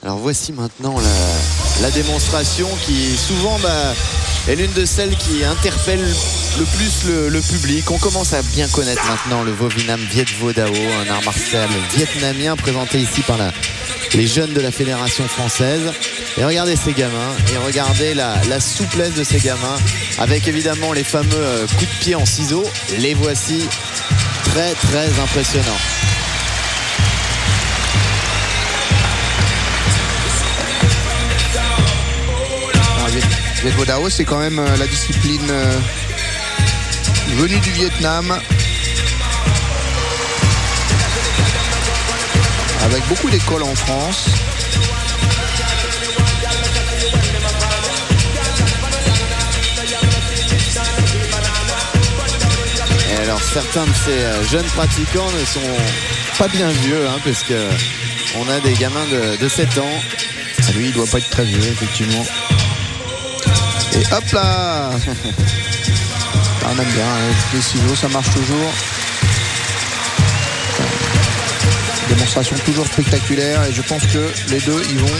Alors voici maintenant la démonstration qui souvent est l'une de celles qui interpelle le plus le public. On commence à bien connaître maintenant le Vovinam Viet Vo Dao, un art martial vietnamien présenté ici par les jeunes de la Fédération française. Et regardez ces gamins, et regardez la souplesse de ces gamins, avec évidemment les fameux coups de pied en ciseaux. Les voici, très très impressionnants. Viet Vo Dao, c'est quand même la discipline venue du Vietnam, avec beaucoup d'écoles en France. Et alors certains de ces jeunes pratiquants ne sont pas bien vieux, parce que on a des gamins de 7 ans. Lui, il doit pas être très vieux, effectivement. Et hop là. On aime bien, les ciseaux, ça marche toujours. Démonstration toujours spectaculaire, et je pense que les deux, ils vont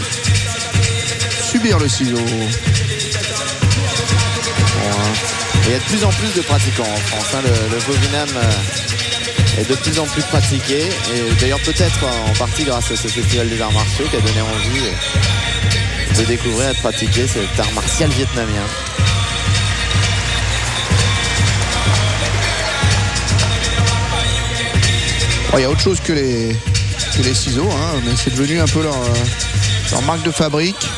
subir le ciseau. Il y a de plus en plus de pratiquants en France. Le Vovinam est de plus en plus pratiqué, et d'ailleurs peut-être en partie grâce à ce festival des arts martiaux qui a donné envie de découvrir et de pratiquer cet art martial vietnamien. Il y a autre chose que les ciseaux, mais c'est devenu un peu leur marque de fabrique.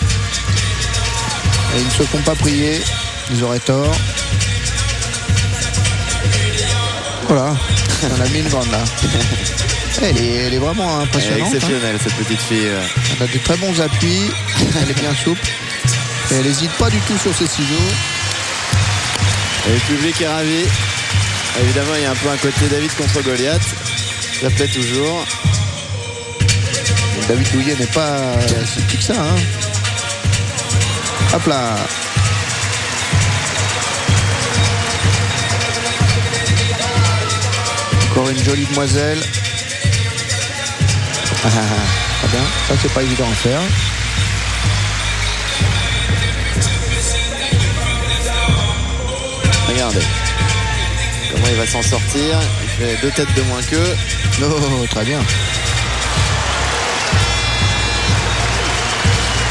Et ils ne se font pas prier, ils auraient tort. Voilà, on a mis une grande là. Elle est vraiment impressionnante. Elle est exceptionnelle, cette petite fille. Elle a de très bons appuis, elle est bien souple. Et elle n'hésite pas du tout sur ses ciseaux. Et le public est ravi. Évidemment, il y a un peu un côté David contre Goliath. Ça plaît toujours. David Douillet n'est pas si petit que ça. Hop là. Encore une jolie demoiselle. Très bien. Ça, c'est pas évident à faire. Regardez comment il va s'en sortir. Il fait 2 têtes de moins qu'eux. Oh, très bien.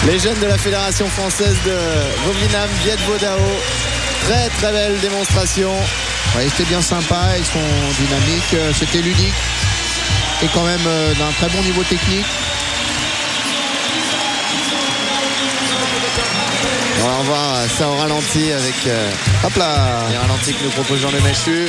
Les jeunes de la Fédération française de Vovinam Viet Vo Dao. Très très belle démonstration. Ouais, c'était bien sympa, ils sont dynamiques, c'était ludique et quand même d'un très bon niveau technique. On va revoir ça au ralenti avec hop là, les ralentis que nous propose Jean Leméchu.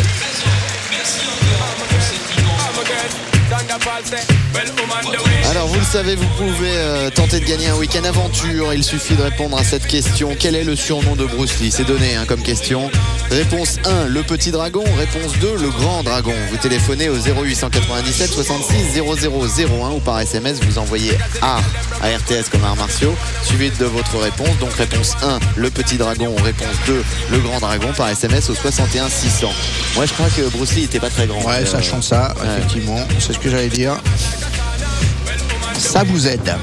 Alors vous le savez, vous pouvez tenter de gagner un week-end aventure. Il suffit de répondre à cette question. Quel est le surnom de Bruce Lee? C'est donné comme question. Réponse 1, le petit dragon. Réponse 2, le grand dragon. Vous téléphonez au 0897 66 0001 ou par SMS vous envoyez art à RTS comme arts martiaux suivi de votre réponse. Donc réponse 1, le petit dragon. Réponse 2, le grand dragon par SMS au 61 600. Moi je crois que Bruce Lee était pas très grand. Ouais, sachant ça, effectivement, c'est ce que j'allais dire. Ça vous aide.